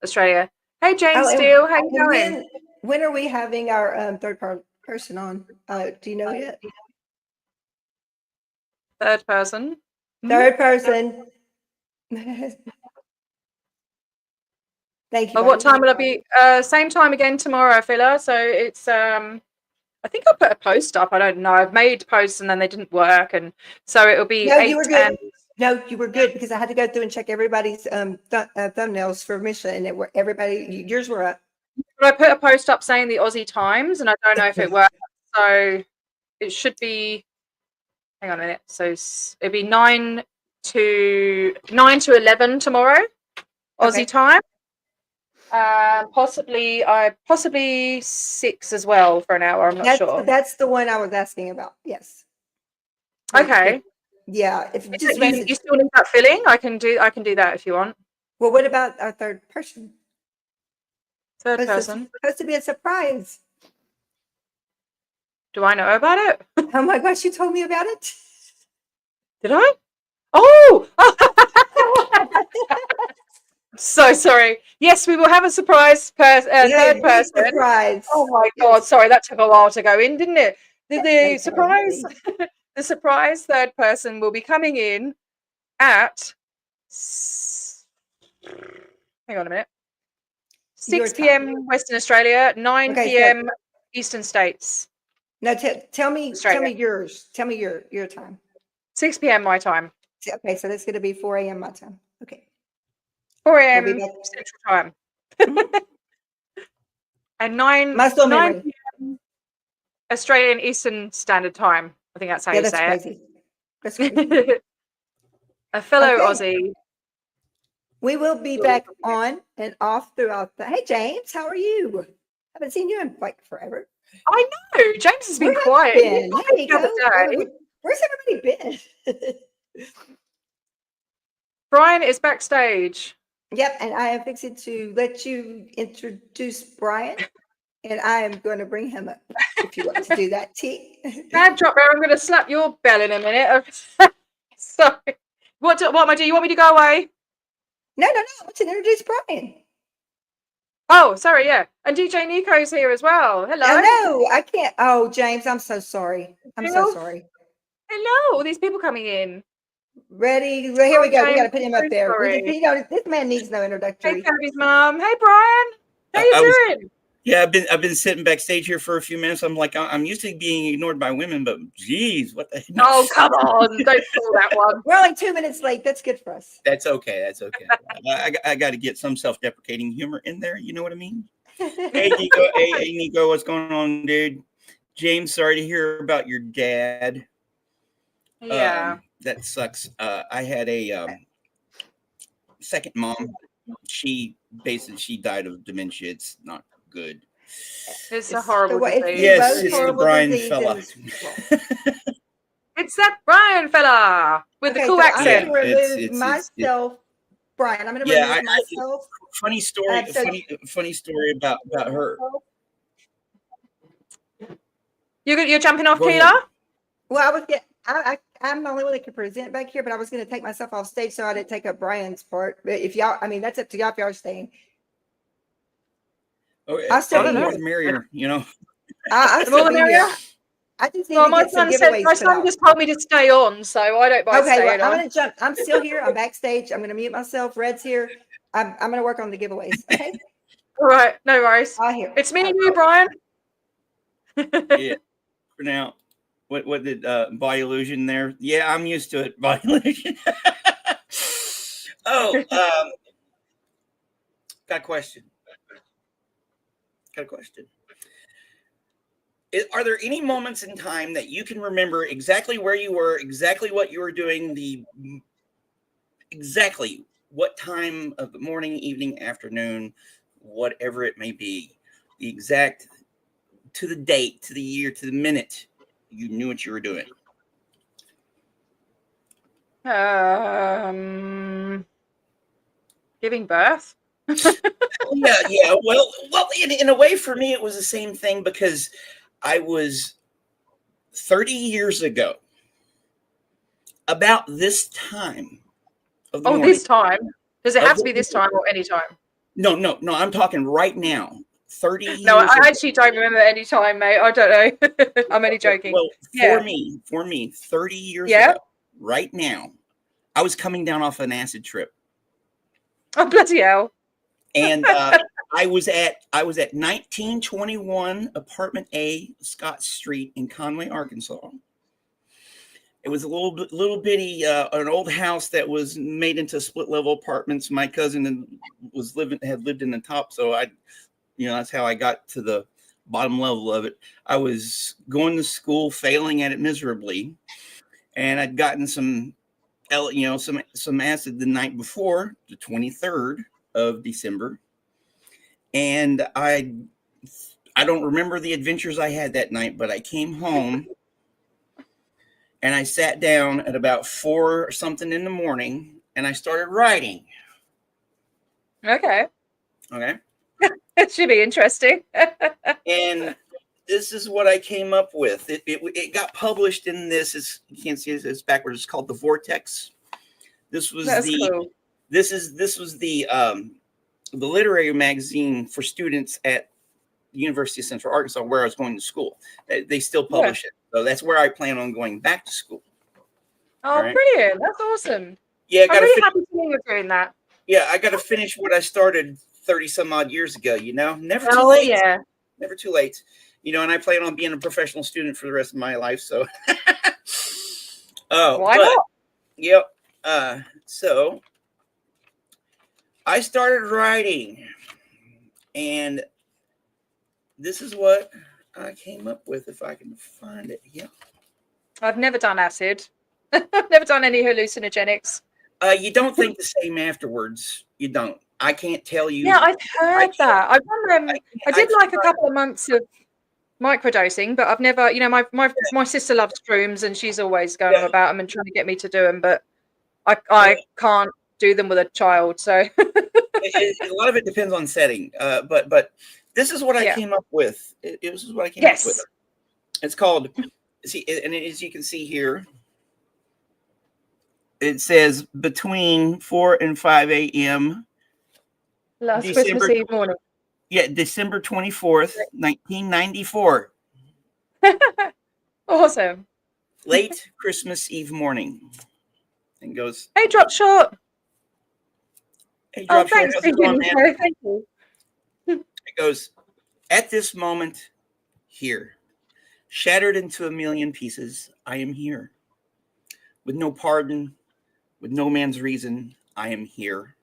Australia. Hey, Jane Oh, Steele, how you and going? when are we having our person on? Do you know yet? Third person. Third person. Thank you, What buddy. time will it be? Same time again tomorrow, Phila. So it's I think I put a post up. I don't know. I've made posts and then they didn't work, and so it'll be No, you 8 were good. and No, you were good because I had to go through and check everybody's thumbnails for Misha, and yours were up. but I put a post up saying the Aussie times, and I don't know if it worked. So it should be. Hang on a minute. So it'll be 9 to 11 tomorrow, Aussie Okay. time. Possibly 6 as well for an hour. I'm not sure. That's the one I was asking about. Yes. Okay. Yeah. If you just You message. still need that filling? I can do that if you want. Well, what about our third person? Third It's person. supposed to be a surprise. Do I know about it? Oh my gosh, you told me about it. Did I? Oh! So sorry. Yes, we will have a surprise third person. Surprise. Oh my God! Sorry, that took a while to go in, didn't it? The surprise, the surprise third person will be coming in at. Hang on a minute. 6 p.m. Western Australia, 9 p.m. Eastern States. No, tell me yours. Tell me your time. 6 p.m. my time. Okay, so that's going to be 4 a.m. my time. Okay. 4 a.m. Central Time. And 9 p.m. Australian Eastern Standard Time. I think that's how you say it. That's crazy. A fellow Aussie. We will be back on and off throughout the. Hey, James, how are you? Haven't seen you in like forever. I know. James has been quiet. Where's everybody been? Brian is backstage. Yep, and I am fixing to let you introduce Brian, and I am going to bring him up if you want to do that, T. Bad drop there. I'm going to slap your bell in a minute. Sorry. What am I doing? You want me to go away? No. I want to introduce Brian. Oh, sorry, yeah. And DJ Nico's here as well. Hello. Oh, no, I can't. Oh, James, I'm so sorry. I'm so sorry. Hello, all these people coming in. Ready? Well, here we go. We got to put him up there. This man needs no introductory. Hey, Kirby's mom. Hey, Brian. How you doing? Yeah, I've been sitting backstage here for a few minutes. I'm like, I'm used to being ignored by women, but geez, what the heck? Oh, come on. Don't pull that one. We're only 2 minutes late. That's good for us. That's okay. That's okay. I got to get some self-deprecating humor in there. You know what I mean? Hey, Nico. Hey, Nico. What's going on, dude? James, sorry to hear about your dad. Yeah. That sucks. I had a second mom. She died of dementia. It's not good. It's a horrible disease. Yes, it's the Brian fella. It's that Brian fella with the cool accent. I'm going to remove myself, Brian. I'm going to remove myself. Funny story about her. You're jumping off, Keela? Well, I'm the only one that can present back here, but I was going to take myself off stage so I didn't take up Brian's part. But if y'all, I mean, that's up to y'all if y'all are staying. Okay. I'll still be more the merrier, you know. I'll still be here. I just need to get some giveaways. My son just told me to stay on, so I don't mind staying on. I'm going to jump. I'm still here. I'm backstage. I'm going to mute myself. Red's here. I'm going to work on the giveaways. Okay. All right. No worries. I'll hear. It's me and you, Brian. Yeah. For now. What did Body Illusion there? Yeah, I'm used to it. Body Illusion. Got a question. Are there any moments in time that you can remember exactly where you were, exactly what you were doing, exactly what time of the morning, evening, afternoon, whatever it may be, the exact, to the date, to the year, to the minute, you knew what you were doing? Giving birth. Yeah. Well, in a way, for me, it was the same thing because I was 30 years ago, about this time of the morning. This time? Does it have to be this time or any time? No. I'm talking right now. 30 years No, I ago. actually don't remember any time, mate. I don't know. I'm only joking. Well, Yeah. for me, 30 years Yeah. ago, right now, I was coming down off an acid trip. Oh, bloody hell. And I was at 1921 Apartment A, Scott Street in Conway, Arkansas. It was a little bitty, an old house that was made into split level apartments. My cousin had lived in the top, so that's how I got to the bottom level of it. I was going to school, failing at it miserably, and I'd gotten some acid the night before, the 23rd of December, and I don't remember the adventures I had that night, but I came home and I sat down at about 4 or something in the morning, and I started writing. Okay. Okay. It should be interesting. And this is what I came up with. It got published in this. You can't see it's backwards. It's called The Vortex. This was cool. This was the literary magazine for students at the University of Central Arkansas, where I was going to school. They still publish it. So that's where I plan on going back to school. Oh, right. Brilliant. That's awesome. Yeah, I'm really happy to know you're doing that. Yeah, I got to finish what I started 30 some odd years ago, never too late. Yeah. Never too late. And I plan on being a professional student for the rest of my life. So, why not? Yep. So I started writing, and this is what I came up with, if I can find it. Yeah. I've never done acid. I've never done any hallucinogenics. You don't think the same afterwards. You don't. I can't tell you. Yeah, I've heard that. I've done them. I did like a couple of months of microdosing, but I've never, my sister loves shrooms, and she's always going on about them and trying to get me to do them, but I can't do them with a child. So a lot of it depends on setting. But this is what I came up with. This is what I came up with. It's called, and as you can see here, it says between 4 and 5 a.m. Last Christmas Eve morning. Yeah, December 24th, 1994. Awesome. Late Christmas Eve morning. And goes, hey, Drop Short. Hey, Drop Short. Thanks. Thank you. It goes, at this moment, here, shattered into a million pieces, I am here. With no pardon, with no man's reason, I am here.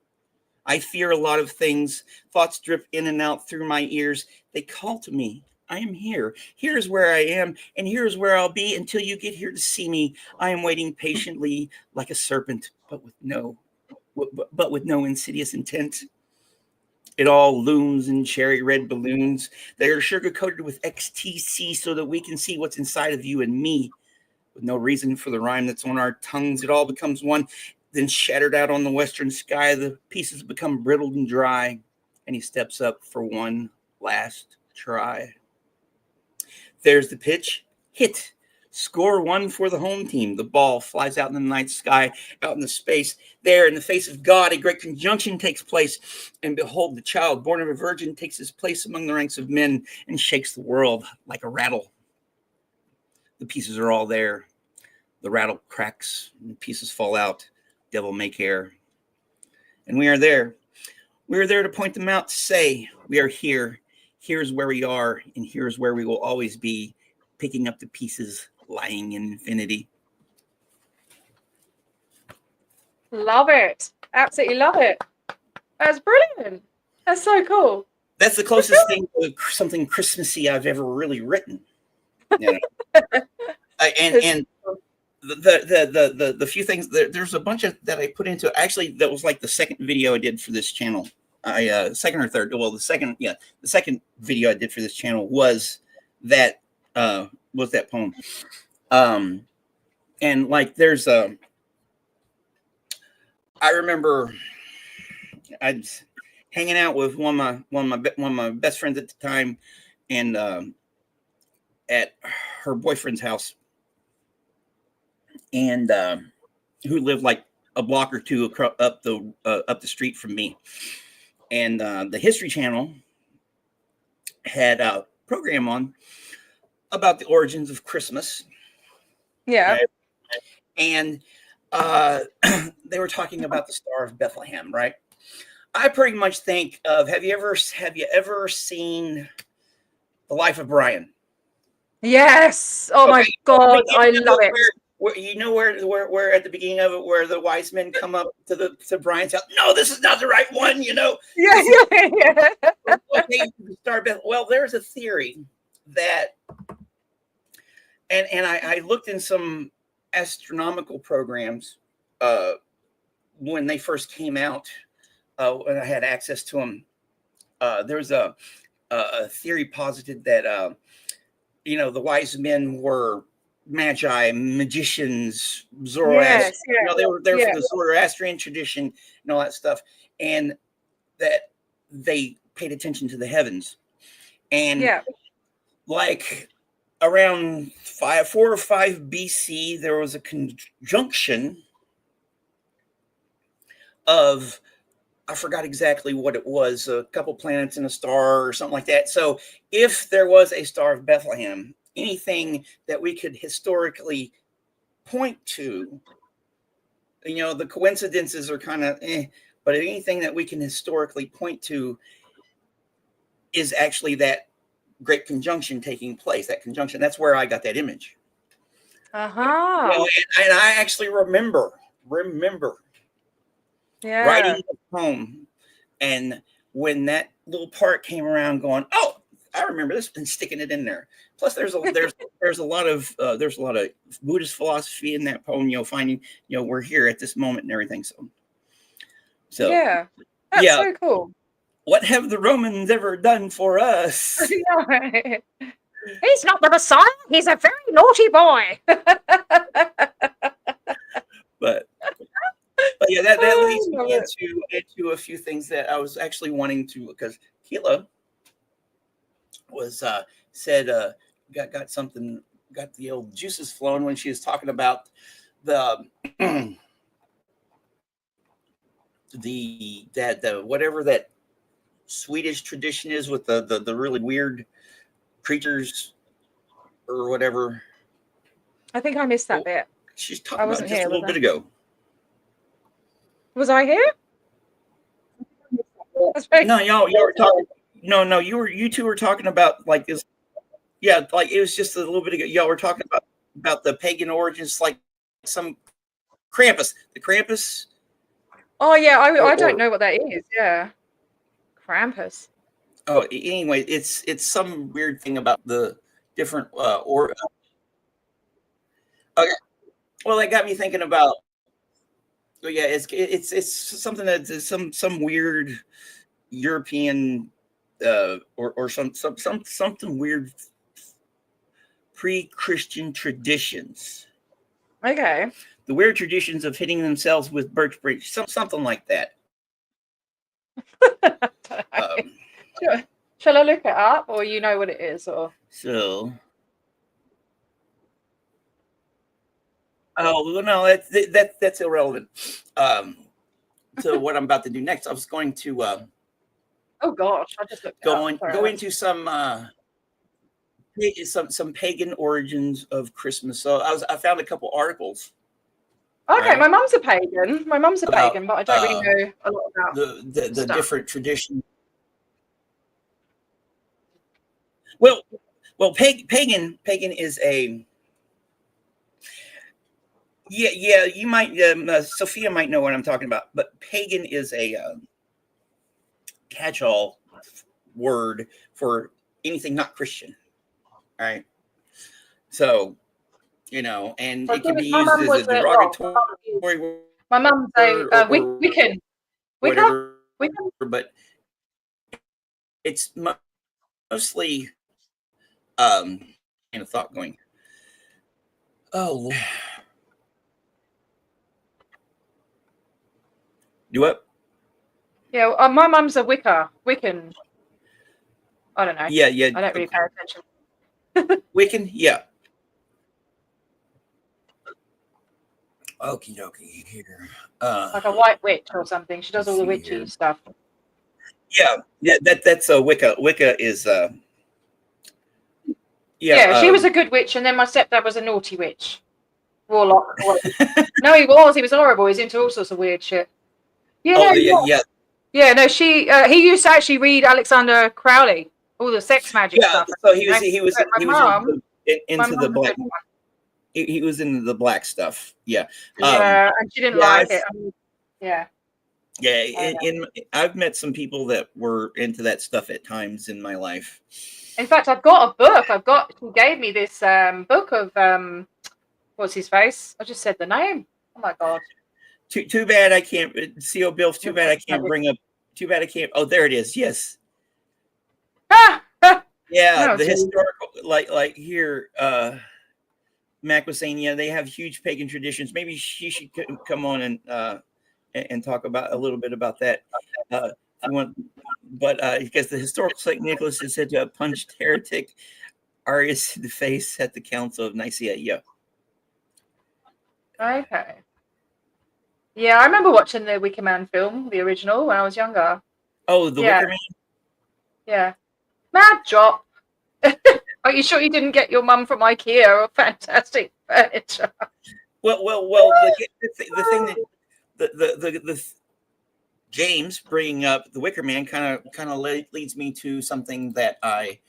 I fear a lot of things. Thoughts drip in and out through my ears. They call to me. I am here. Here's where I am, and here's where I'll be until you get here to see me. I am waiting patiently like a serpent, but with no insidious intent. It all looms in cherry red balloons. They are sugar-coated with XTC so that we can see what's inside of you and me. With no reason for the rhyme that's on our tongues, it all becomes one. Then shattered out on the western sky, the pieces become brittled and dry, and he steps up for one last try. There's the pitch. Hit. Score one for the home team. The ball flies out in the night sky, out in the space. There, in the face of God, a great conjunction takes place. And behold, the child, born of a virgin, takes his place among the ranks of men and shakes the world like a rattle. The pieces are all there. The rattle cracks, and the pieces fall out. Devil may care. And we are there. We are there to point them out, to say, we are here. Here's where we are, and here's where we will always be, picking up the pieces lying in infinity. Love it. Absolutely love it. That's brilliant. That's so cool. That's the closest thing to something Christmassy I've ever really written. And the few things, there's a bunch of that I put into it. Actually, that was like the second video I did for this channel. Second or third. Well, the second video I did for this channel was that poem. And like there's I remember I'd hanging out with one of my best friends at the time, and at her boyfriend's house, and who lived like a block or two up the street from me. and the History Channel had a program on about the origins of Christmas. Yeah. Right? And they were talking about the Star of Bethlehem, right? I pretty much think of have you ever seen The Life of Brian? Yes. Oh my God, I love it. Where at the beginning of it, where the wise men come up to Brian's house. No, this is not the right one. Yeah. Okay, Star Beth. Well, there's a theory that, and I looked in some astronomical programs when they first came out, when I had access to them. There's a theory posited that the wise men were magi, magicians, Zoroaster. Yes, They were there for the Zoroastrian tradition and all that stuff, and that they paid attention to the heavens. And like around 4 or 5 BC, there was a conjunction of, I forgot exactly what it was, a couple planets in a star or something like that. So if there was a Star of Bethlehem, anything that we could historically point to, the coincidences are kind of but anything that we can historically point to is actually that great conjunction taking place. That conjunction, that's where I got that image. Uh-huh. And I actually remember writing the poem, and when that little part came around, going, "Oh, I remember this," and sticking it in there. Plus, there's a lot of Buddhist philosophy in that poem. Finding we're here at this moment and everything. So yeah, that's so cool. What have the Romans ever done for us? He's not the Messiah. He's a very naughty boy. But yeah, that leads me into a few things that I was actually wanting to, because Keela was said got the old juices flowing when she was talking about the the whatever that Swedish tradition is with the really weird creatures or whatever. I think I missed that bit. She's talking about just a little bit ago. Was I here? No, y'all were talking. No, you two were talking about like this. Yeah, like it was just a little bit ago. Y'all were talking about the pagan origins, like some Krampus. The Krampus. Oh yeah, I don't know what that is. Yeah, Krampus. Oh, anyway, it's some weird thing about the different Okay. Well, that got me thinking about. Oh yeah, it's something that's some weird European or something weird pre-Christian traditions. Okay. The weird traditions of hitting themselves with birch bark, something like that. Shall I look it up, or you know what it is, or so? Oh no, that's irrelevant. So what I'm about to do next, I was going to. Oh gosh, I just looked go into some pagan origins of Christmas. So I found a couple articles. Okay, right? My mum's a pagan. My mum's a pagan, but I don't really know a lot about the different traditions. Well, pagan is a. Yeah, you might, Sophia might know what I'm talking about, but pagan is a catch-all word for anything not Christian, right? So, and it can be used as a derogatory word. My mum's a Wiccan. Whatever, but it's mostly, kind of thought going, oh, do what? Yeah, my mum's a Wiccan. I don't know. Yeah. I don't really pay attention. Wiccan, yeah. Okie dokie here. Like a white witch or something. She does all the witchy stuff. Yeah. That's Wicca. Wicca is Yeah, she was a good witch, and then my stepdad was a naughty witch. Warlock. No, he was. He was horrible. He's into all sorts of weird shit. Yeah, oh no, yeah. yeah, no. He used to actually read Alexander Crowley, all the sex magic Yeah, stuff. so he was But into, my into mum the was a black. good one. He was into the black stuff. Yeah. Yeah, and she didn't yeah, like it. Yeah. Yeah, I've met some people that were into that stuff at times in my life. In fact, I've got a book. He gave me this book of what's his face? I just said the name. Oh my god. Too bad I can't. CO Bills. Too bad I can't bring up. Too bad I can't. Oh, there it is. Yes. Yeah, No, the historical, like here, Mac was saying, yeah, they have huge pagan traditions. Maybe she should come on and talk about a little bit about that if you want. But because the historical Saint Nicholas is said to have punched heretic Arius in the face at the Council of Nicaea. Yeah. Okay. Yeah, I remember watching the Wicker Man film, the original, when I was younger. Oh, the Wicker Man? Yeah. Mad Jop. Are you sure you didn't get your mum from IKEA or fantastic furniture? Well, the thing that the James bringing up the Wicker Man kind of leads me to something that I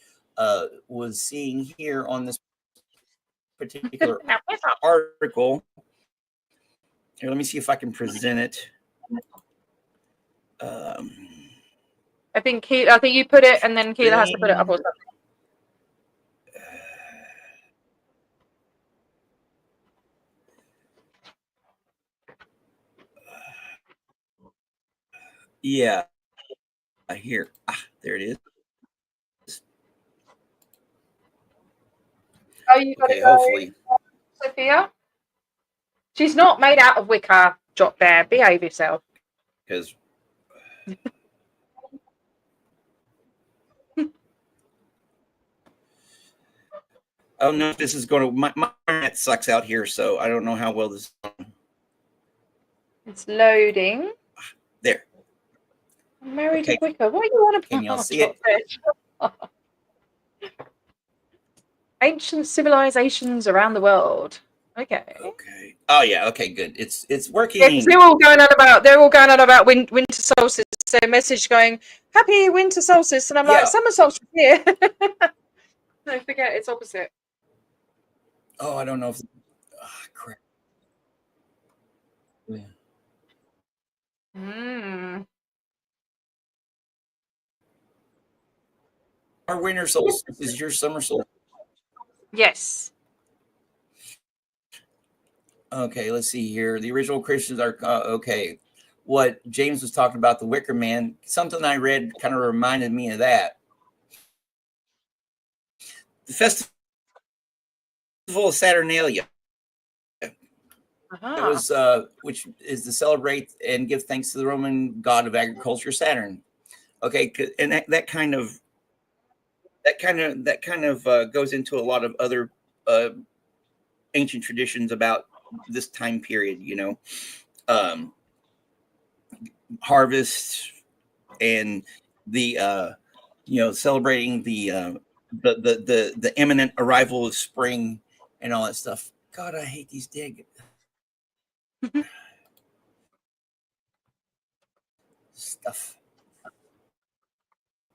was seeing here on this particular article. Here, let me see if I can present it. I think you put it, and then Keela has to put it up or something. Yeah, here. There it is. Oh, you got okay, hopefully. Sophia? She's not made out of wicker, Drop Bear. Behave yourself. Because oh no, this is going to my net sucks out here, so I don't know how well this is going. It's loading. There. I'm married to Wicker. What do you want to Can y'all see it? Ancient civilizations around the world. Okay. Okay. Oh yeah. Okay. Good. It's working. Yeah, they're all going on about winter solstice. Their message going, "Happy winter solstice," and I'm like, "Summer solstice here." No, forget it's opposite. Oh, I don't know if. Crap. Yeah. Our winter solstice is your summer solstice. Yes. Okay, let's see here. The original Christians are okay. What James was talking about, the Wicker Man, something I read kind of reminded me of that. The festival of Saturnalia. It was which is to celebrate and give thanks to the Roman god of agriculture, Saturn. Okay, and that kind of goes into a lot of other ancient traditions about this time period, you know, harvest and the celebrating the imminent arrival of spring and all that stuff. God, I hate these dig stuff.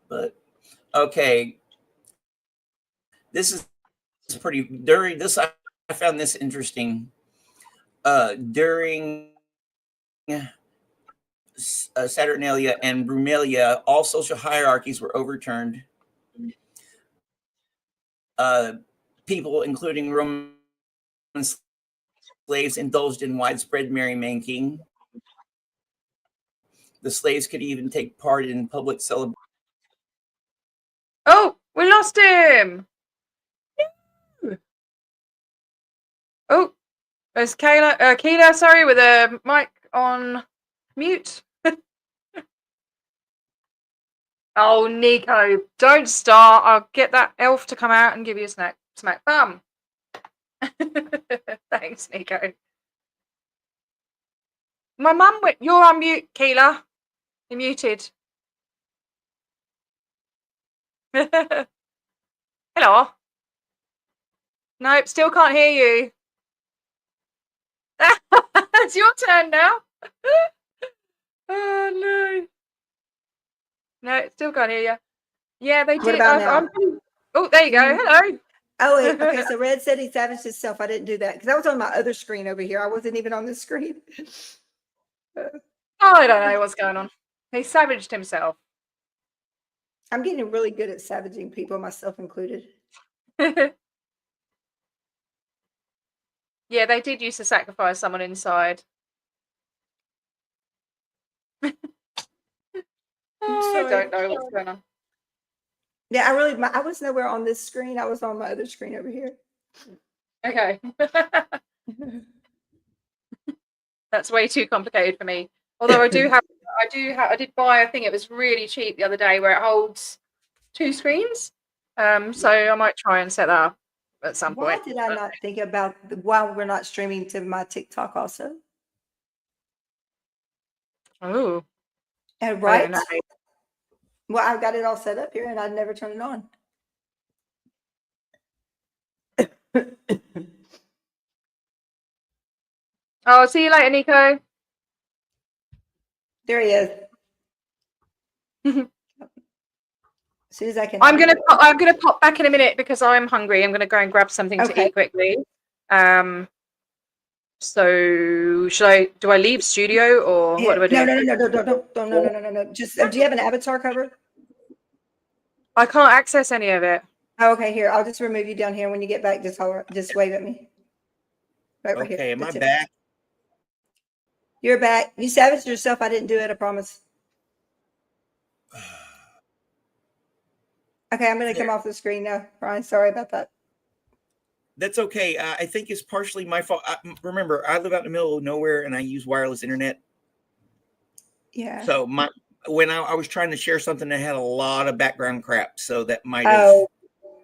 But okay, this is pretty during this. I found this interesting. During Saturnalia and Brumalia, all social hierarchies were overturned. People, including Roman slaves, indulged in widespread merrymaking. The slaves could even take part in public celebrations. Oh, we lost him. Oh, there's Keela, sorry, with a mic on mute. Oh, Nico, don't start. I'll get that elf to come out and give you a smack bum. Thanks, Nico. My mum went, you're on mute, Keela. You're muted. Hello. Nope, still can't hear you. It's your turn now. Oh no. No, still can't hear you. Yeah, they What did. about now? Oh, there you go. Hello. Oh, wait. Okay. So Red said he savaged himself. I didn't do that because I was on my other screen over here. I wasn't even on the screen. I don't know what's going on. He savaged himself. I'm getting really good at savaging people, myself included. Yeah, they did used to sacrifice someone inside. I don't know what's going on. Yeah, I was nowhere on this screen. I was on my other screen over here. Okay. That's way too complicated for me. Although I did buy, I think it was really cheap the other day where it holds 2 screens. So I might try and set that up at some Why point. did I not think about why we're not streaming to my TikTok also? Oh, And I don't right? know. Well, I've got it all set up here and I'd never turn it on. Oh, see you later, Nico. There he is. As soon as I can. I'm gonna pop back in a minute because I'm hungry. I'm gonna go and grab something to eat quickly. So do I leave studio or what do I do? No. Just do you have an avatar cover? I can't access any of it. Oh, okay, here. I'll just remove you down here. When you get back, just wave at me. Right here. Okay, am I That's it. back? You're back. You savaged yourself. I didn't do it, I promise. Okay, I'm going to come off the screen now. Brian, sorry about that. That's okay. I think it's partially my fault. Remember, I live out in the middle of nowhere and I use wireless internet. Yeah. So when I was trying to share something that had a lot of background crap, so that might have. Oh,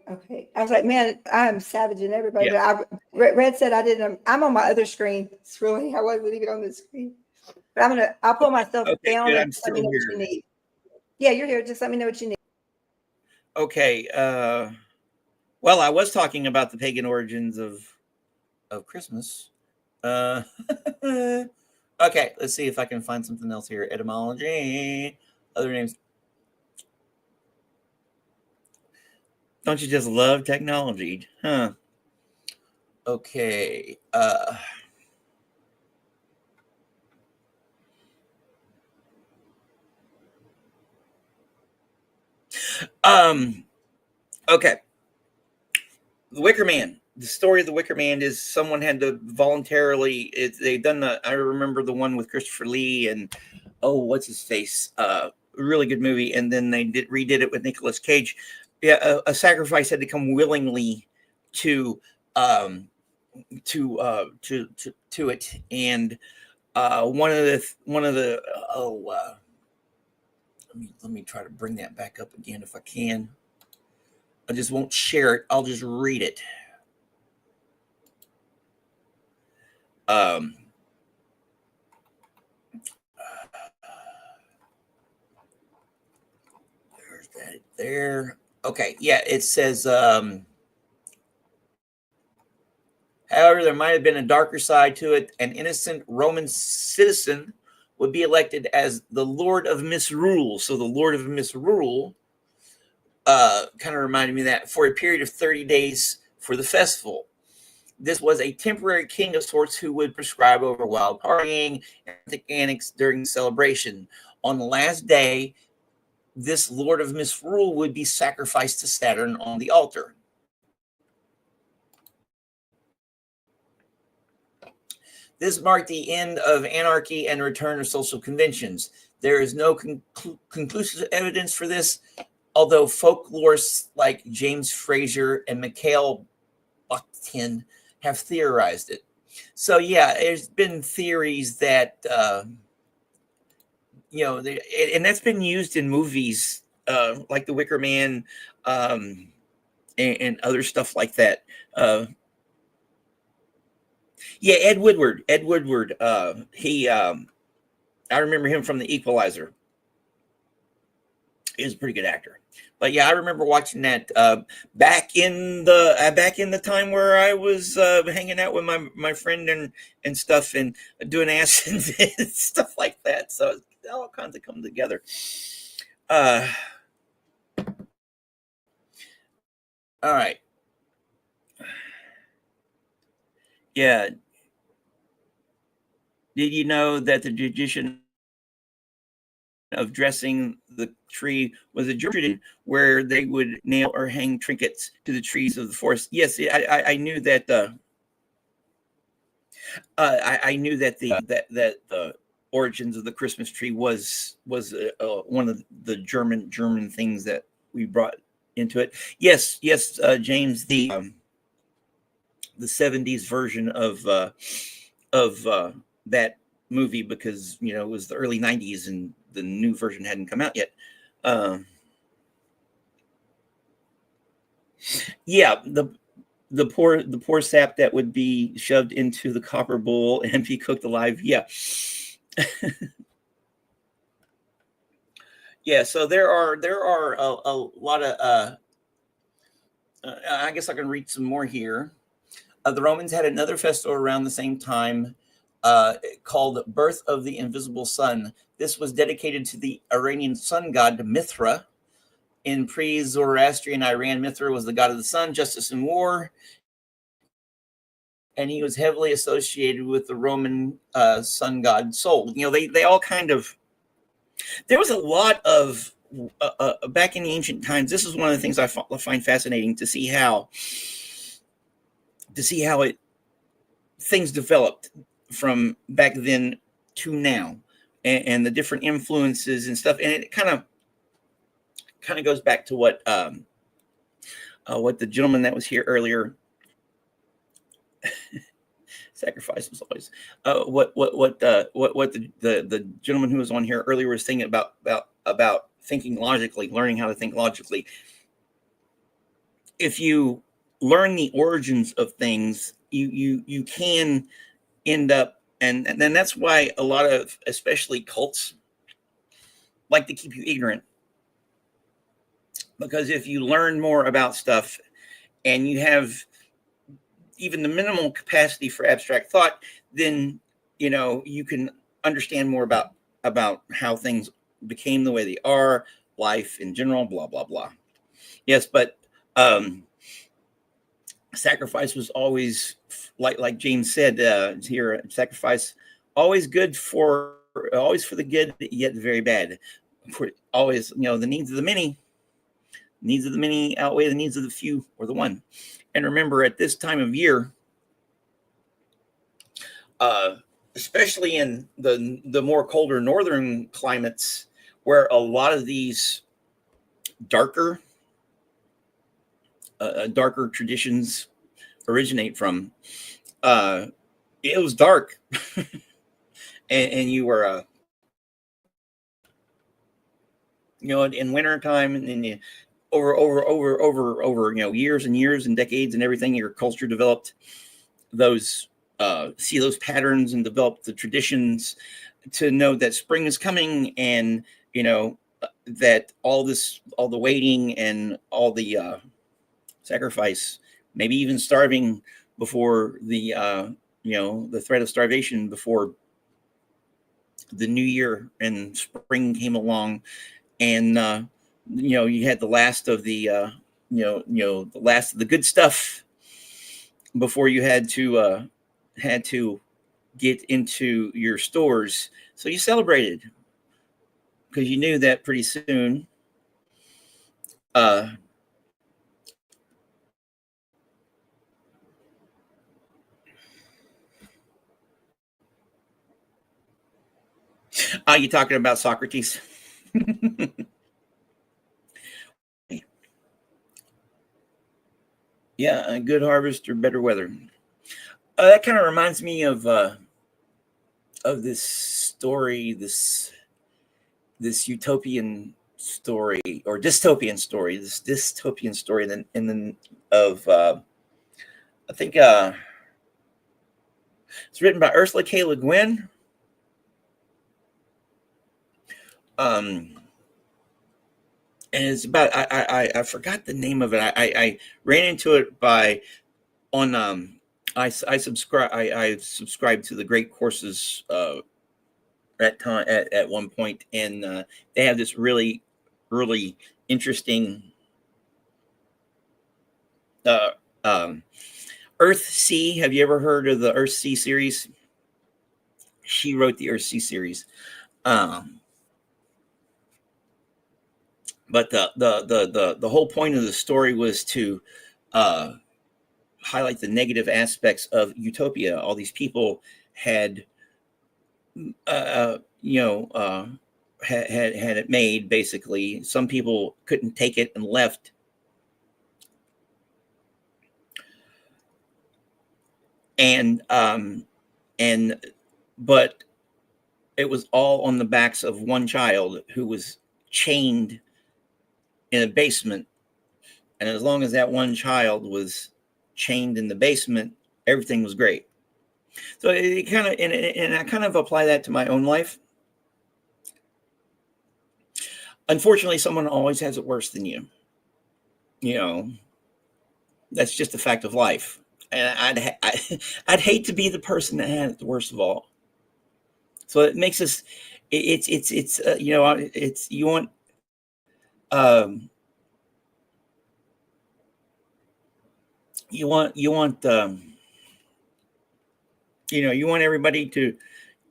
okay. I was like, man, I'm savaging everybody. Yeah. But Red said I didn't. I'm on my other screen. It's really, I wasn't even on the screen. But I'll pull myself down good. and I'm let me still know here. what you need. Yeah, you're here. Just let me know what you need. Okay. Well, I was talking about the pagan origins of Christmas. Okay, let's see if I can find something else here. Etymology, other names. Don't you just love technology, huh? Okay. Okay. The Wicker Man. The story of the Wicker Man is someone had to voluntarily. They've done I remember the one with Christopher Lee and what's his face? Really good movie. And then they redid it with Nicolas Cage. Yeah, a sacrifice had to come willingly to it. And one of the let me try to bring that back up again if I can. I just won't share it. I'll just read it. There's that there. Okay, yeah, it says, however, there might have been a darker side to it. An innocent Roman citizen would be elected as the Lord of Misrule. So the Lord of Misrule kind of reminded me of that, for a period of 30 days for the festival. This was a temporary king of sorts who would prescribe over wild partying and antics during the celebration. On the last day, this Lord of Misrule would be sacrificed to Saturn on the altar. This marked the end of anarchy and return of social conventions. There is no conclusive evidence for this, although folklorists like James Fraser and Mikhail Bakhtin have theorized it. So yeah, there's been theories that and that's been used in movies like The Wicker Man and other stuff like that. Yeah, Ed Woodward. He I remember him from The Equalizer. He was a pretty good actor. But yeah, I remember watching that back in the time where I was hanging out with my friend and stuff and doing acid and stuff like that. So all kinds of come together. Uh, all right. Yeah. Did you know that the tradition of dressing the tree was a tradition where they would nail or hang trinkets to the trees of the forest? Yes, I knew that. I knew that the origins of the Christmas tree was one of the German things that we brought into it. Yes, James, the 70s version of that movie, because it was the early 90s and the new version hadn't come out yet. Yeah, the poor sap that would be shoved into the copper bowl and be cooked alive. Yeah. Yeah, so there are a lot of I guess I can read some more here. The Romans had another festival around the same time called Birth of the Invisible Sun. This was dedicated to the Iranian sun god Mithra. In pre-Zoroastrian Iran, Mithra was the god of the sun, justice, and war. And he was heavily associated with the Roman sun god Sol. They all kind of, there was a lot of, back in the ancient times, this is one of the things I find fascinating to see how things developed from back then to now, and the different influences and stuff. And it kind of goes back to what the gentleman that was here earlier, sacrifice was always what the gentleman who was on here earlier was saying about thinking logically, learning how to think logically. If you learn the origins of things, you can end up, and then that's why a lot of, especially cults, like to keep you ignorant, because if you learn more about stuff and you have even the minimal capacity for abstract thought, then you can understand more about how things became the way they are, life in general, blah blah blah. Yes, but sacrifice was always, like James said here, sacrifice always for the good, yet very bad. For always, the needs of the many outweigh the needs of the few or the one. And remember, at this time of year, especially in the more colder northern climates, where a lot of these darker traditions originate from, it was dark, and you were, in winter time, and you, over years and years and decades and everything, your culture developed those see those patterns and develop the traditions to know that spring is coming, and that all the waiting and all the sacrifice, maybe even starving before the the threat of starvation before the new year and spring came along, and you had the last of the the last of the good stuff before you had to get into your stores. So you celebrated because you knew that pretty soon you talking about Socrates? Yeah, a good harvest or better weather. That kind of reminds me of this story, this utopian story or dystopian story, of I think it's written by Ursula K. Le Guin. and it's about I forgot the name of it. I ran into it on I subscribed to the Great Courses at one point, and they have this really interesting Earthsea. Have you ever heard of the Earthsea series? She wrote the Earthsea series. But the whole point of the story was to highlight the negative aspects of utopia. All these people had had it made. Basically, some people couldn't take it and left. But it was all on the backs of one child who was chained in a basement. And as long as that one child was chained in the basement, everything was great. So it kind of, and I kind of apply that to my own life. Unfortunately, someone always has it worse than you. That's just a fact of life. And I'd hate to be the person that had it the worst of all. So it makes us, it's you want, you want everybody to,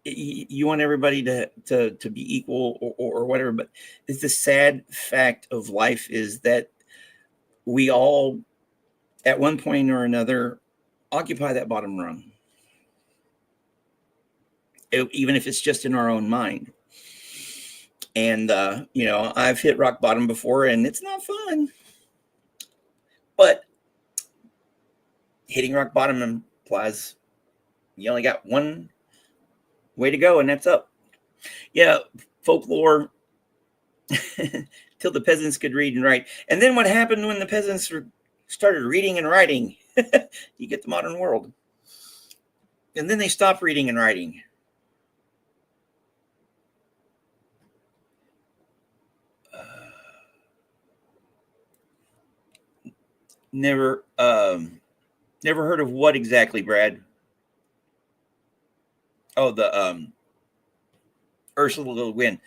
to be equal or whatever. But it's the sad fact of life is that we all, at one point or another, occupy that bottom rung. Even if it's just in our own mind. And, I've hit rock bottom before and it's not fun. But hitting rock bottom implies you only got one way to go, and that's up. Yeah, folklore till the peasants could read and write. And then what happened when the peasants started reading and writing? You get the modern world. And then they stopped reading and writing. Never heard of what exactly, Brad? Oh, the Ursula Le Guin.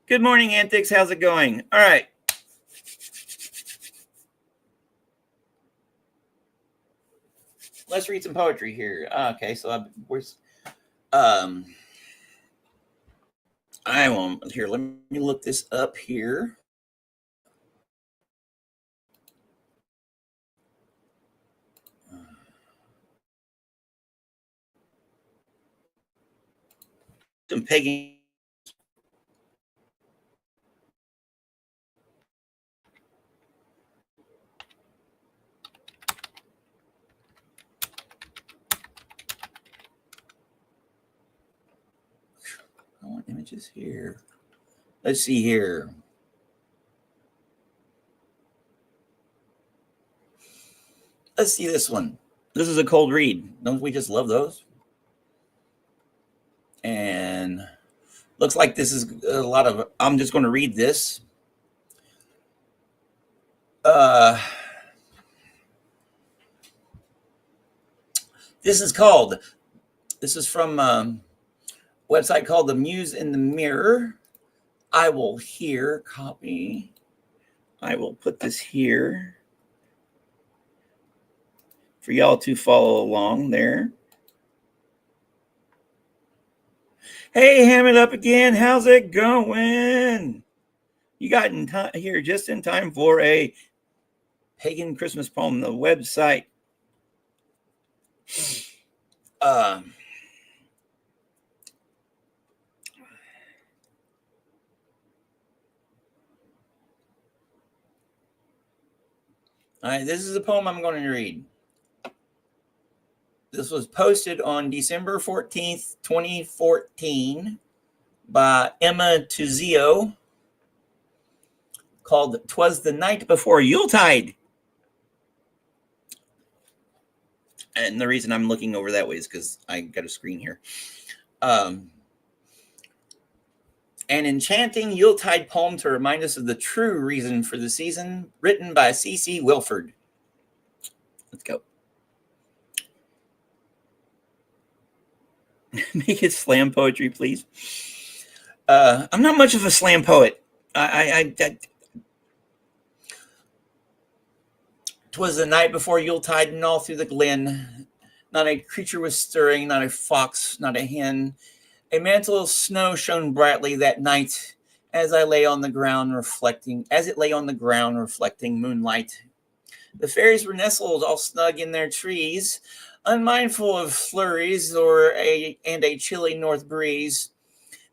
Good morning, Antics. How's it going? All right. Let's read some poetry here. Okay, so I won't. Here, let me look this up here. Some pegging. I want images here. Let's see here. Let's see this one. This is a cold read. Don't we just love those? And looks like this is a lot of, I'm just going to read this. This is from a website called The Muse in the Mirror. I will copy. I will put this here for y'all to follow along there. Hey, ham it up again. How's it going? You got here just in time for a pagan Christmas poem. The website. All right, this is a poem I'm going to read. This was posted on December 14th, 2014 by Emma Tuzio, called "'Twas the Night Before Yuletide." And the reason I'm looking over that way is because I got a screen here. And an enchanting Yuletide poem to remind us of the true reason for the season, written by C.C. Wilford. Let's go. Make it slam poetry, please. I'm not much of a slam poet. 'Twas the night before Yuletide, and all through the glen, not a creature was stirring, not a fox, not a hen. A mantle of snow shone brightly that night, as it lay on the ground reflecting moonlight. The fairies were nestled all snug in their trees, unmindful of flurries and a chilly north breeze.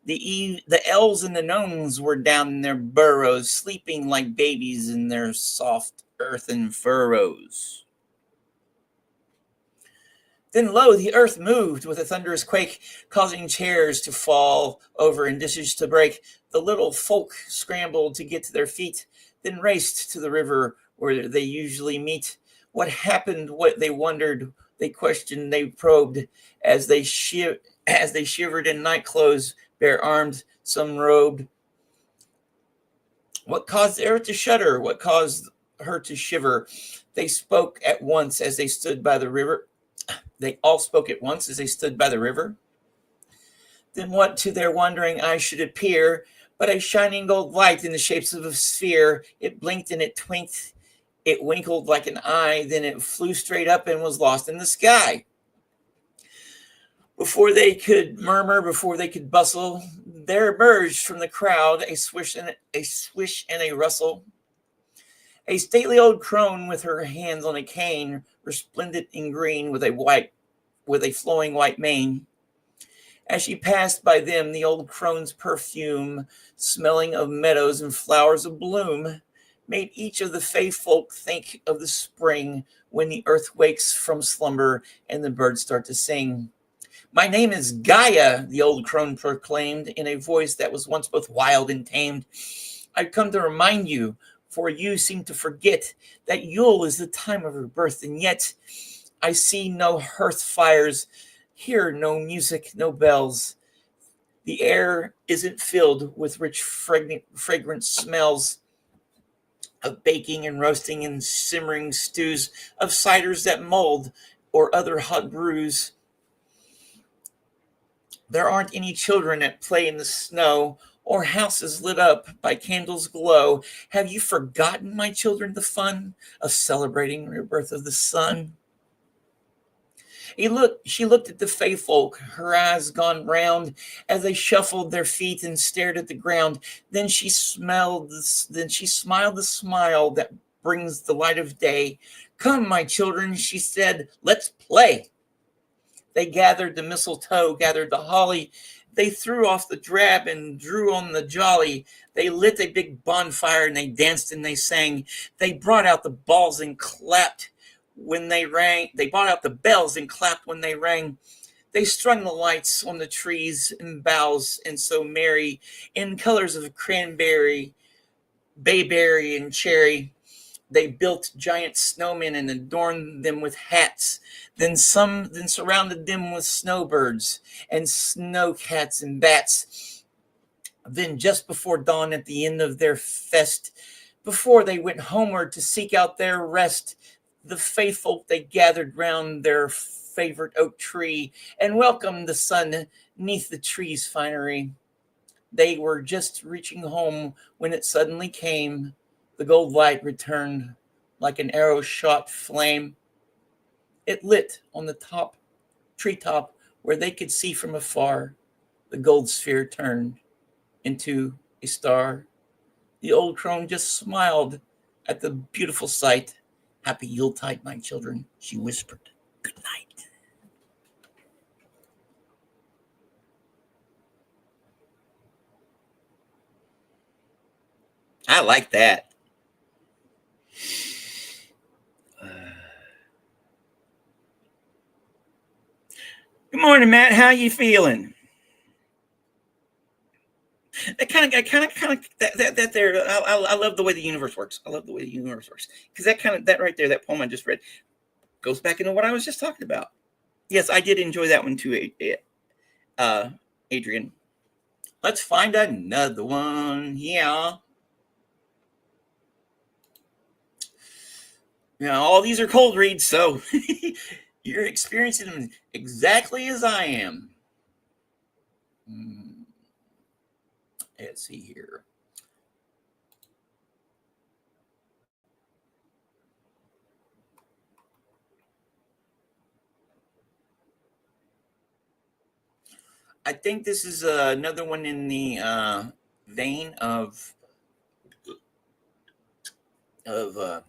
The elves and the gnomes were down in their burrows, sleeping like babies in their soft earthen furrows. Then lo, the earth moved with a thunderous quake, causing chairs to fall over and dishes to break. The little folk scrambled to get to their feet, then raced to the river where they usually meet. What happened? What they wondered, they questioned, they probed, as they shivered in night clothes, bare armed, some robed. What caused the earth to shudder? What caused her to shiver? They spoke at once as they stood by the river. They all spoke at once as they stood by the river. Then what to their wondering eyes should appear but a shining gold light in the shapes of a sphere? It blinked and it twinked, it winkled like an eye, then it flew straight up and was lost in the sky. Before they could murmur, before they could bustle, there emerged from the crowd a swish and a rustle. A stately old crone with her hands on a cane, resplendent in green with a flowing white mane. As she passed by them, the old crone's perfume, smelling of meadows and flowers of bloom, made each of the fey folk think of the spring when the earth wakes from slumber and the birds start to sing. My name is Gaia, the old crone proclaimed in a voice that was once both wild and tamed. I've come to remind you, for you seem to forget, that Yule is the time of her birth, and yet I see no hearth fires, hear no music, no bells. The air isn't filled with rich fragrant smells of baking and roasting and simmering stews, of ciders that mold or other hot brews. There aren't any children at play in the snow, or houses lit up by candles glow. Have you forgotten, my children, the fun of celebrating the rebirth of the sun? She looked at the fey folk, her eyes gone round, as they shuffled their feet and stared at the ground. Then she smiled the smile that brings the light of day. Come, my children, she said, let's play. They gathered the mistletoe, gathered the holly. They threw off the drab and drew on the jolly. They lit a big bonfire and they danced and they sang. They brought out the balls and clapped when they rang. They brought out the bells and clapped when they rang. They strung the lights on the trees and boughs, and so merry, in colors of cranberry, bayberry, and cherry. They built giant snowmen and adorned them with hats. Then surrounded them with snowbirds and snowcats and bats. Then just before dawn, at the end of their fest, before they went homeward to seek out their rest, the faithful, they gathered round their favorite oak tree and welcomed the sun 'neath the tree's finery. They were just reaching home when it suddenly came. The gold light returned like an arrow shot flame. It lit on the treetop where they could see from afar. The gold sphere turned into a star. The old crone just smiled at the beautiful sight. Happy Yuletide, my children, she whispered. Good night. I like that. Good morning, Matt. How you feeling? That there. I love the way the universe works. I love the way the universe works because that right there, that poem I just read, goes back into what I was just talking about. Yes, I did enjoy that one too, Adrian. Let's find another one. Yeah. Now, all these are cold reads, so you're experiencing them exactly as I am. Let's see here. I think this is another one in the vein of the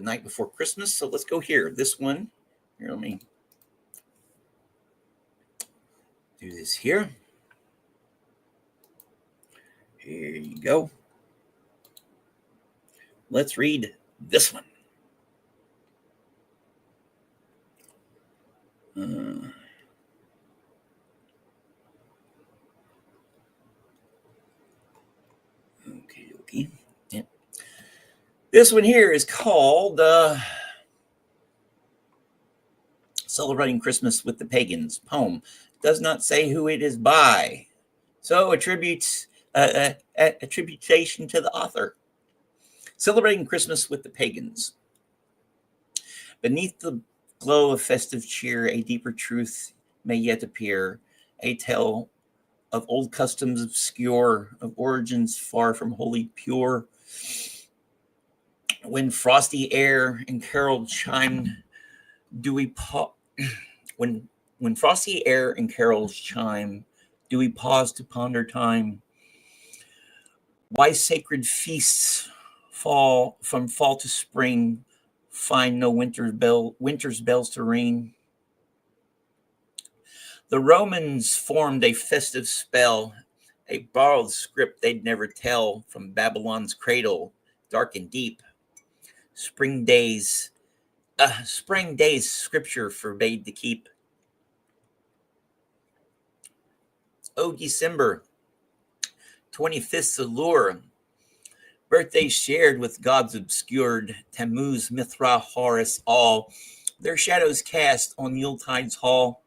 night before Christmas. So let's go here. This one. Here, let me do this here. Here you go. Let's read this one. Okay. Yeah. This one here is called Celebrating Christmas with the Pagans poem. Does not say who it is by. So attribution to the author. Celebrating Christmas with the Pagans. Beneath the glow of festive cheer, a deeper truth may yet appear, a tale of old customs obscure, of origins far from wholly pure. When frosty air and carol chime, when frosty air and carols chime, do we pause to ponder time? Why sacred feasts fall from fall to spring, find no winter's bells to ring? The Romans formed a festive spell, a borrowed script they'd never tell from Babylon's cradle, dark and deep. Spring days scripture forbade to keep. Oh, December 25th's allure, birthdays shared with gods obscured, Tammuz, Mithra, Horus, all, their shadows cast on Yuletide's hall.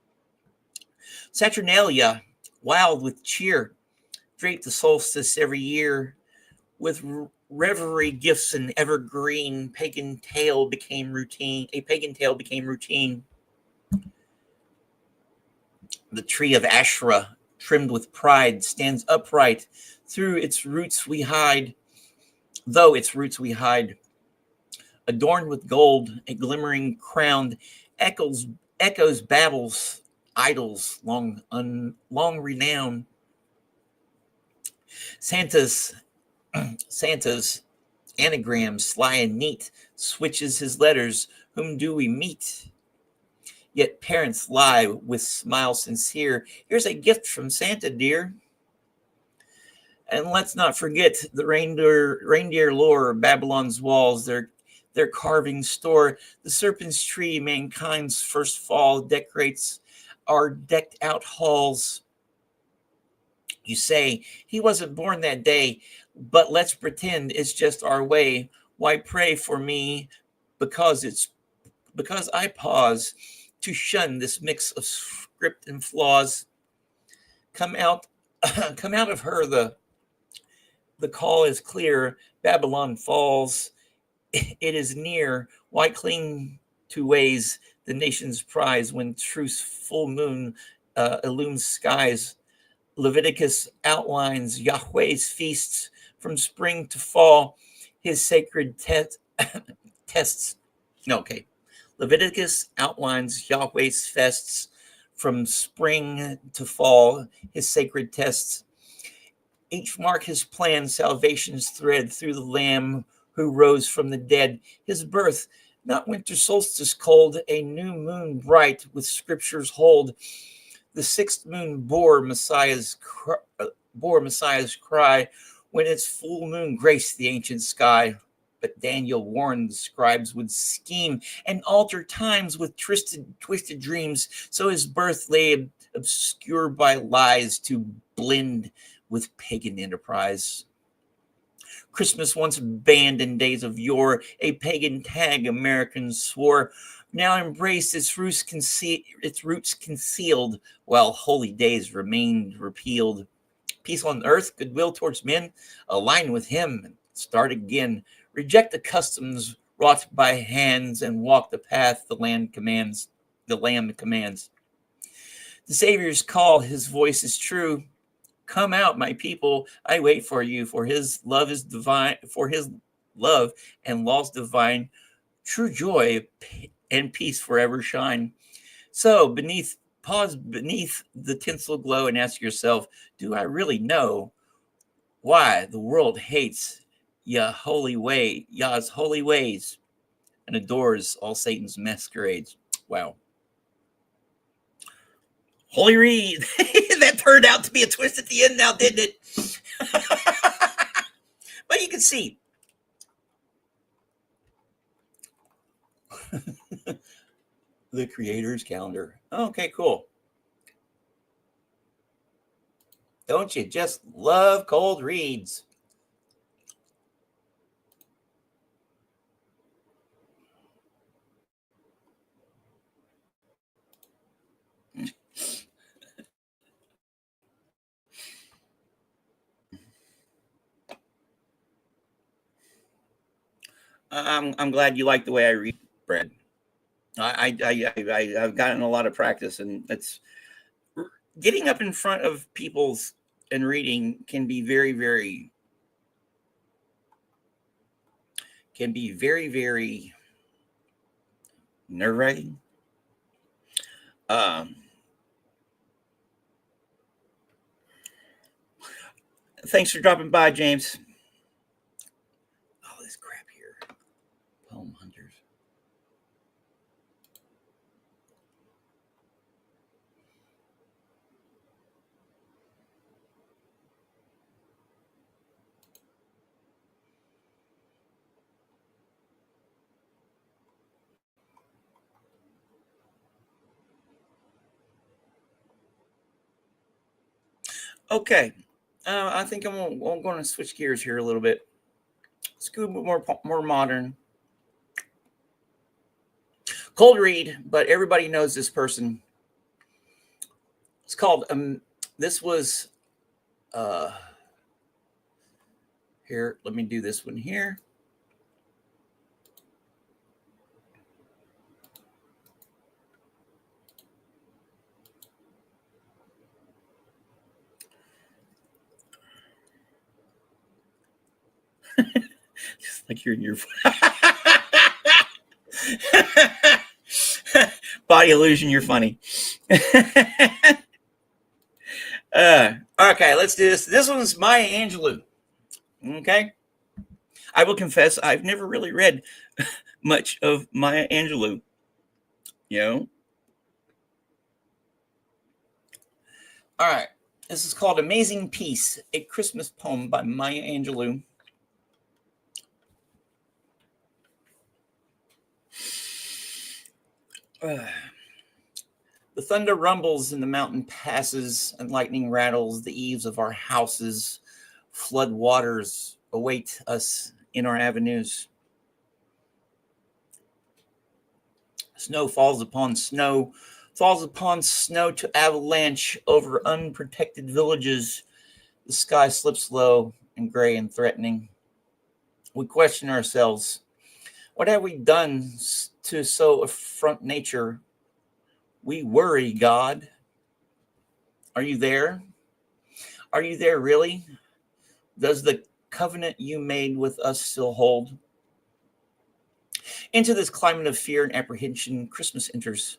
Saturnalia, wild with cheer, draped the solstice every year, with reverie gifts and evergreen, a pagan tale became routine. The tree of Asherah, trimmed with pride, stands upright. Though its roots we hide. Adorned with gold, a glimmering crown, echoes babbles, idols long renowned. Santa's anagram, sly and neat, switches his letters. Whom do we meet? Yet parents lie with smile sincere. Here's a gift from Santa, dear. And let's not forget the reindeer lore, Babylon's walls, their carving store. The serpent's tree, mankind's first fall, decorates our decked out halls. You say he wasn't born that day, but let's pretend it's just our way. Why pray for me? Because I pause to shun this mix of script and flaws. Come out of her, the call is clear. Babylon falls. It is near. Why cling to ways the nation's prize when truth's full moon illumes skies? Leviticus outlines Yahweh's feasts from spring to fall. His sacred tests. No, okay. Leviticus outlines Yahweh's fests from spring to fall. His sacred tests. Each mark his plan, salvation's thread through the Lamb who rose from the dead. His birth, not winter solstice cold, a new moon bright with scripture's hold. The sixth moon bore Messiah's cry when its full moon graced the ancient sky. But Daniel warned the scribes would scheme and alter times with twisted dreams. So his birth lay obscured by lies to blend with pagan enterprise. Christmas once banned in days of yore, a pagan tag Americans swore, now embraced its roots concealed, while holy days remained repealed. Peace on earth, goodwill towards men. Align with him and start again. Reject the customs wrought by hands and walk the path the land commands. The Lamb commands. The Savior's call, his voice is true. Come out, my people. I wait for you, for his love is divine, for his love and laws divine. True joy and peace forever shine. So pause beneath the tinsel glow and ask yourself, do I really know why the world hates Yah's holy ways and adores all Satan's masquerades? Wow. Holy Reed. That turned out to be a twist at the end now, didn't it? But you can see. The Creator's calendar. Okay, cool. Don't you just love cold reads? I'm glad you like the way I read, Brad. I've gotten a lot of practice, and it's getting up in front of people and reading can be very, very nerve-wracking. Thanks for dropping by, James. All this crap here. Poem hunters. Okay. I think I'm going to switch gears here a little bit. Let's go more modern. Cold read, but everybody knows this person. It's called, this was, here, let me do this one here. Just like you're in your body illusion, you're funny. Okay, let's do this. This one's Maya Angelou. Okay. I will confess, I've never really read much of Maya Angelou. You know? All right. This is called Amazing Peace, a Christmas poem by Maya Angelou. The thunder rumbles and the mountain passes, and lightning rattles the eaves of our houses. Flood waters await us in our avenues. Snow falls upon snow to avalanche over unprotected villages. The sky slips low and gray and threatening. We question ourselves. What have we done to so affront nature? We worry, God. Are you there? Are you there really? Does the covenant you made with us still hold? Into this climate of fear and apprehension, Christmas enters.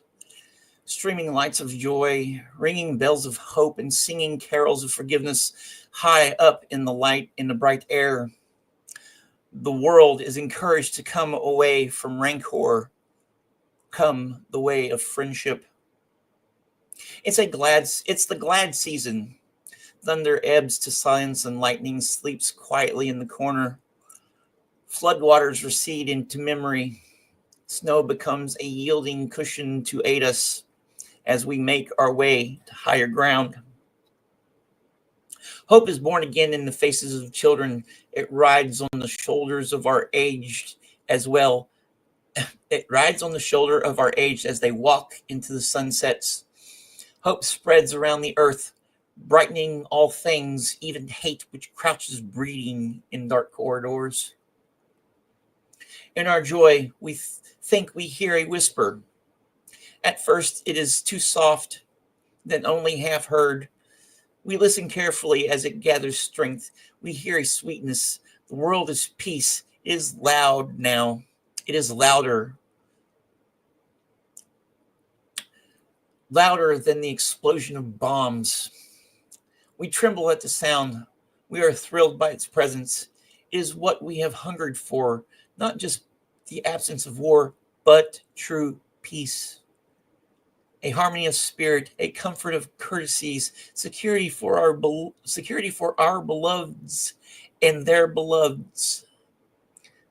Streaming lights of joy, ringing bells of hope, and singing carols of forgiveness high up in the light, in the bright air. The world is encouraged to come away from rancor, come the way of friendship. It's the glad season. Thunder ebbs to silence and lightning sleeps quietly in the corner. Floodwaters recede into memory. Snow becomes a yielding cushion to aid us as we make our way to higher ground. Hope is born again in the faces of children. It rides on the shoulders of our aged as well. It rides on the shoulder of our aged as they walk into the sunsets. Hope spreads around the earth, brightening all things, even hate which crouches breeding in dark corridors. In our joy, we think we hear a whisper. At first, it is too soft, then only half heard. We listen carefully as it gathers strength. We hear a sweetness. The world is peace. It is loud now. It is louder. Louder than the explosion of bombs. We tremble at the sound. We are thrilled by its presence. It is what we have hungered for, not just the absence of war, but true peace. A harmonious spirit, a comfort of courtesies, security for our beloveds and their beloveds.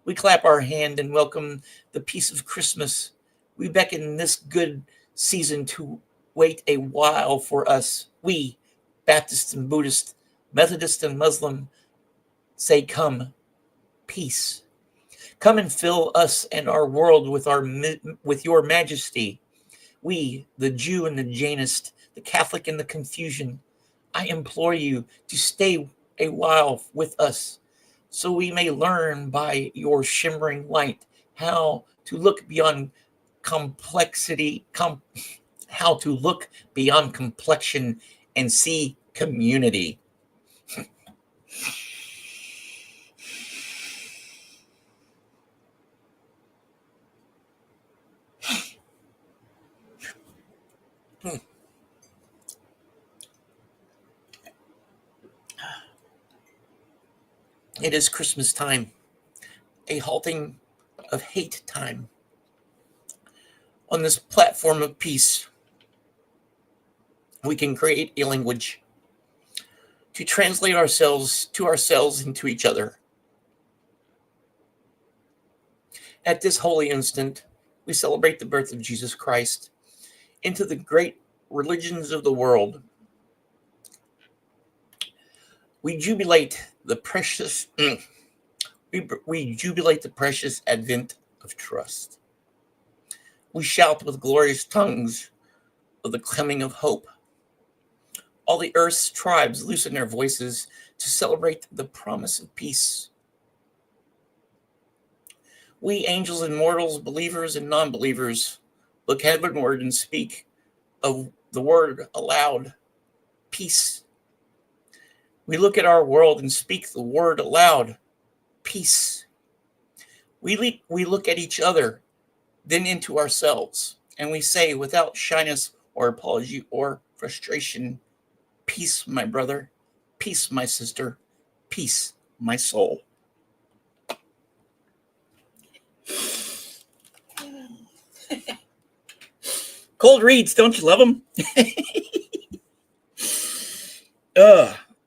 We clap our hand and welcome the peace of Christmas. We beckon this good season to wait a while for us. We, Baptist and Buddhist, Methodist and Muslim, say, come, peace. Come and fill us and our world with your majesty. We, the Jew and the Jainist, the Catholic and the Confucian, I implore you to stay a while with us so we may learn by your shimmering light how to look beyond complexity, how to look beyond complexion and see community. It is Christmas time, a halting of hate time. On this platform of peace, we can create a language to translate ourselves and to each other. At this holy instant, we celebrate the birth of Jesus Christ into the great religions of the world. We jubilate the precious we jubilate the precious advent of trust. We shout with glorious tongues of the coming of hope. All the earth's tribes loosen their voices to celebrate the promise of peace. We angels and mortals, believers and non-believers, look heavenward and speak of the word aloud, peace. We look at our world and speak the word aloud, peace. We look at each other, then into ourselves, and we say without shyness or apology or frustration, peace, my brother, peace, my sister, peace, my soul. Cold reads, don't you love them?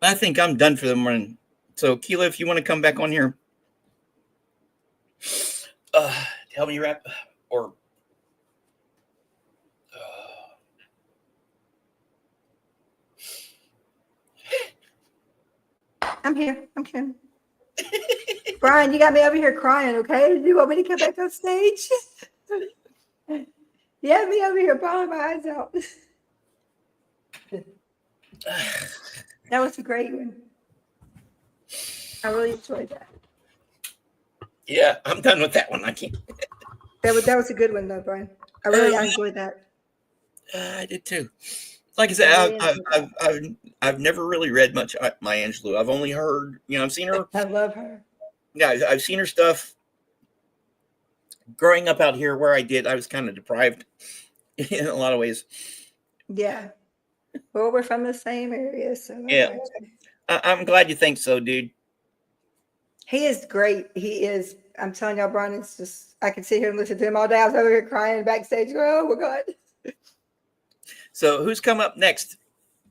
I think I'm done for the morning. So, Keela, if you want to come back on here, help me wrap, or I'm here. I'm kidding. Brian, you got me over here crying, okay? Do you want me to come back on stage? You have me over here bawling my eyes out. That was a great one. I really enjoyed that. Yeah, I'm done with that one. I can't. That was a good one, though, Brian. I enjoyed that. I did too. Like I said, I've never really read much Maya Angelou. I've only heard, I've seen her. I love her. Yeah, I've seen her stuff. Growing up out here where I did, I was kind of deprived in a lot of ways. Yeah. Well, we're from the same area, so yeah. I'm glad you think so, dude. He is great. He is. I'm telling y'all, Brian, it's just, I could sit here and listen to him all day. I was over here crying backstage. Oh my God. So who's come up next?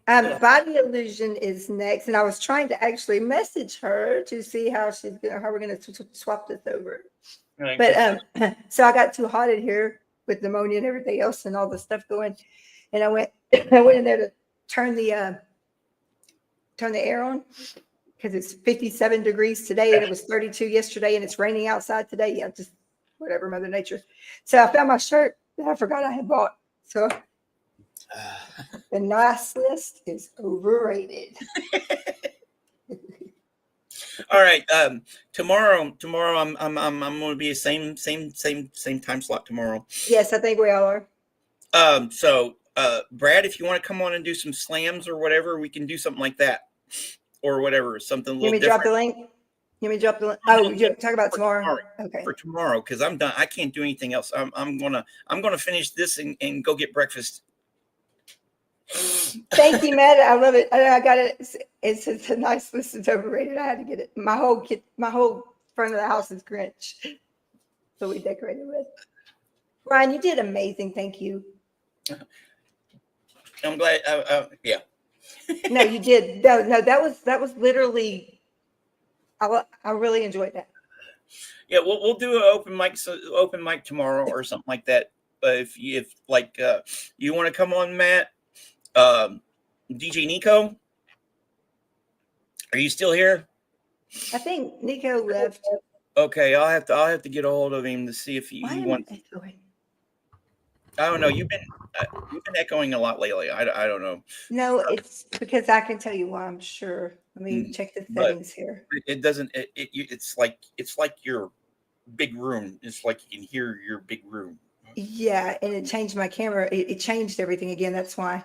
Body Illusion is next, and I was trying to actually message her to see how we're going to swap this over. Right. But so I got too hot in here with pneumonia and everything else and all the stuff going, and I went in there to turn the air on because it's 57 degrees today and it was 32 yesterday and it's raining outside today. Yeah, just whatever, Mother Nature. So I found my shirt that I forgot I had bought. So The nice list is overrated. All right. Tomorrow I'm going to be the same time slot tomorrow. Yes, I think we all are. So Brad, if you want to come on and do some slams or whatever, we can do something like that or whatever, something a little Let me different. drop the link. Let me drop the link. Oh, you're talking about tomorrow. Okay. For tomorrow, because I'm done. I can't do anything else. I'm gonna finish this and go get breakfast. Thank you, Matt. I love it. I got it. It's a nice list. It's overrated. I had to get it. My whole front of the house is Grinch. So we decorated with. Ryan, you did amazing. Thank you. I'm glad. Yeah. No, you did. No, that was literally. I really enjoyed that. Yeah, we'll do an open mic tomorrow or something like that. If you want to come on, Matt, DJ Nico, are you still here? I think Nico left. Okay, I'll have to get a hold of him to see if he wants. I don't know. You've been echoing a lot lately. I don't know. No, it's because I can tell you why. I'm sure. Let me check the settings here. It doesn't. It's like your big room. It's like you can hear your big room. Yeah, and it changed my camera. It changed everything again. That's why.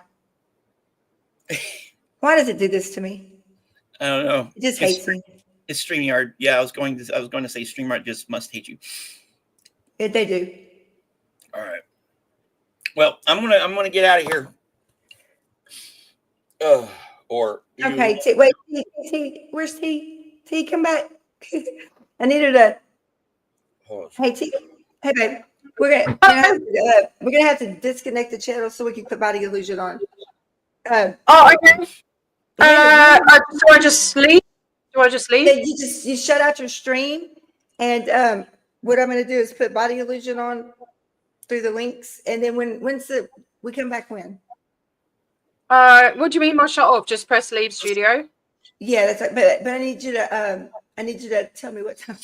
Why does it do this to me? I don't know. It just hates me. It's StreamYard. Yeah, I was going to say StreamYard just must hate you. They do. All right. Well, I'm gonna get out of here. Okay. Wait. T, where's T? T, come back. I needed a. Hey T. Hey babe. We're gonna have to disconnect the channel so we can put Body Illusion on. Okay. So I just leave. Do I just leave? You shut out your stream, and what I'm gonna do is put Body Illusion on through the links, and then we come back when? What do you mean by shut off? Just press leave studio. Yeah, that's right. But I need you to tell me what time.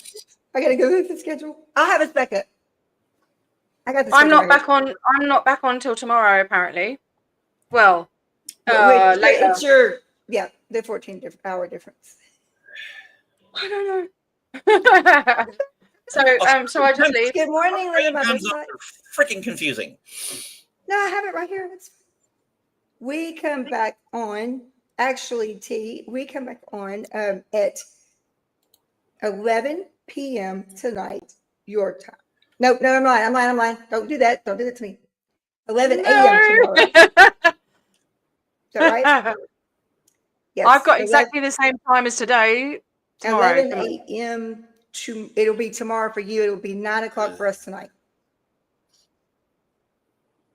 I gotta go through the schedule. I'll have us back up. I got the. I'm not back on till tomorrow apparently. Well, later. It's your the 14-hour difference. I don't know. So I just leave. Good morning, Linda. Freaking confusing. No, I have it right here. We come back on. Actually, T, we come back on at 11 p.m. tonight, your time. No, I'm lying. Don't do that. Don't do that to me. 11 a.m. tomorrow. Is that right? Yes. I've got exactly the same time as today. Tomorrow. 11 a.m. It'll be tomorrow for you. It'll be 9 o'clock for us tonight.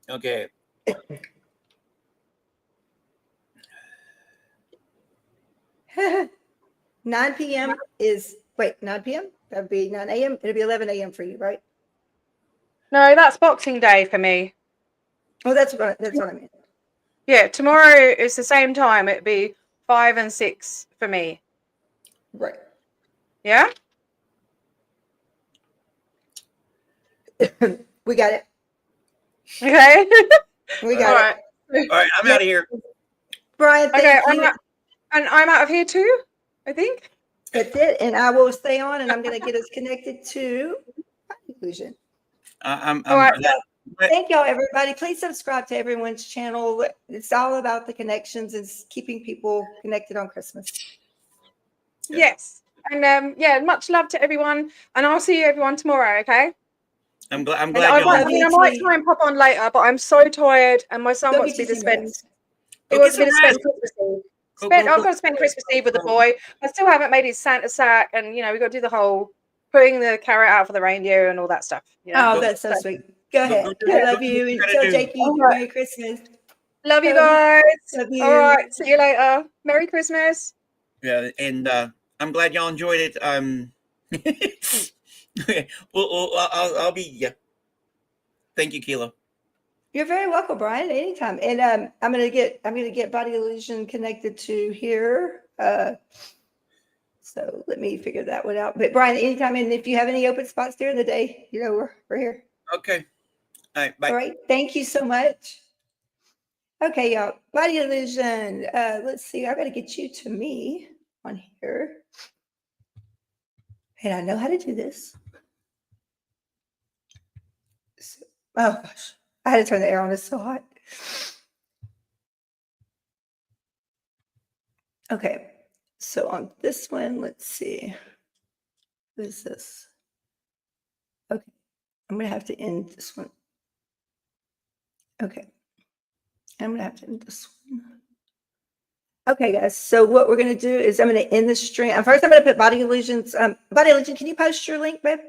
Okay. 9 p.m. 9 p.m. That'd be 9 a.m. It'll be 11 a.m. for you, right? No, that's Boxing Day for me. Oh, that's what I mean. Yeah, tomorrow is the same time. It'd be 5 and 6 for me. Right. Yeah. We got it. Okay. We got it. All right, I'm out of here. Brian, I'm out of here too, I think. That's it. And I will stay on, and I'm going to get us connected to Illusion. All right. Thank y'all, everybody. Please subscribe to everyone's channel. It's all about the connections and keeping people connected on Christmas. Yes. And much love to everyone. And I'll see you everyone tomorrow, okay? I'm glad I might try and pop on later, but I'm so tired, and my son wants me to spend. He wants me to spend Christmas Eve. I've got to spend Christmas Eve with the boy. I still haven't made his Santa sack, and we've got to do the whole putting the carrot out for the reindeer and all that stuff. Oh, that's so sweet. Go ahead. I love you. And tell Jakey Merry Christmas. Love you guys. Love you. All right. See you later. Merry Christmas. Yeah, and I'm glad y'all enjoyed it. Well, I'll be. Yeah. Thank you, Keila. You're very welcome, Brian. Anytime. And I'm gonna get Body Illusion connected to here. So let me figure that one out. But Brian, anytime, and if you have any open spots during the day, we're here. Okay. All right. Bye. All right. Thank you so much. Okay, y'all. Body illusion. Let's see. I got to get you to me on here. And I know how to do this. So, oh gosh, I had to turn the air on. It's so hot. Okay, so on this one, let's see. What is this? Okay, I'm gonna have to end this one. Okay, I'm gonna have to end this one. Okay, guys. So what we're gonna do is I'm gonna end the stream. First, I'm gonna put body illusions. Body illusion. Can you post your link, babe?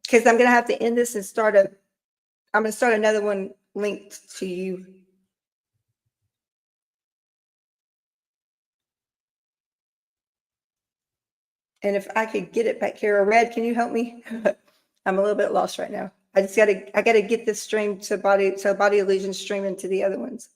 Because I'm gonna have to end this and start a. I'm gonna start another one linked to you. And if I could get it back here, Red, can you help me? I'm a little bit lost right now. I gotta get this stream to body illusion stream into the other ones.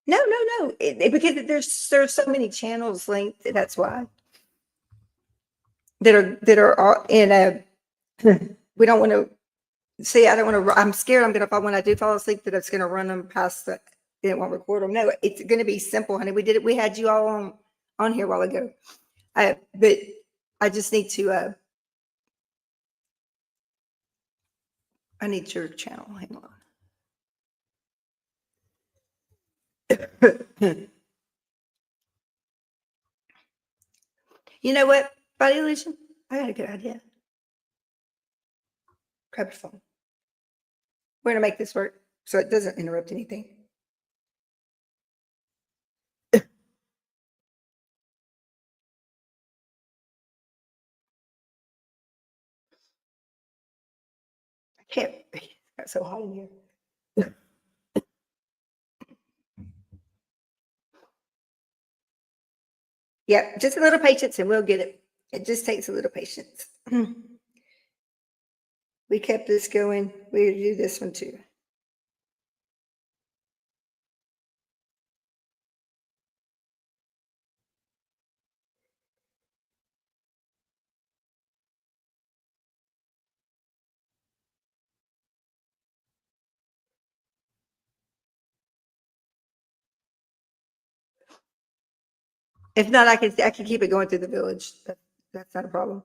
No, because there's so many channels linked. That's why that are all in a. We don't want to see. I don't want to. I'm scared. When I do fall asleep, that it's gonna run them past the. It won't record them. No, it's gonna be simple, honey. We did it. We had you all on here a while ago. But I just need to. I need your channel. Hang on. You know what, body illusion? I got a good idea. Grab your phone. We're gonna make this work so it doesn't interrupt anything. I can't. It's got so hot in here. Yeah, just a little patience and we'll get it. It just takes a little patience. We kept this going. We do this one too. If not, I can keep it going through the village. That's not a problem.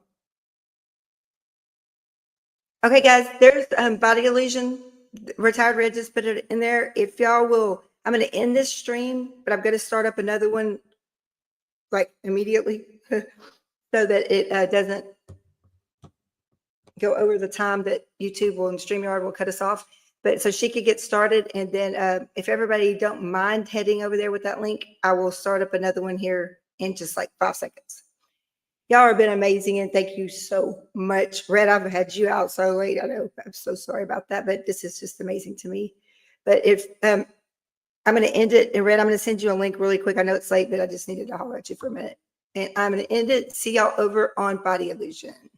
Okay, guys, there's body illusion. Retired Red just put it in there. If y'all will, I'm going to end this stream, but I'm going to start up another one like immediately so that it doesn't go over the time that YouTube and StreamYard will cut us off. But so she could get started. And then if everybody don't mind heading over there with that link, I will start up another one here in just like 5 seconds. Y'all have been amazing, and thank you so much. Red, I've had you out so late. I know. I'm so sorry about that, but this is just amazing to me. But if I'm going to end it, and Red, I'm going to send you a link really quick. I know it's late, but I just needed to holler at you for a minute. And I'm going to end it. See y'all over on Body Illusion.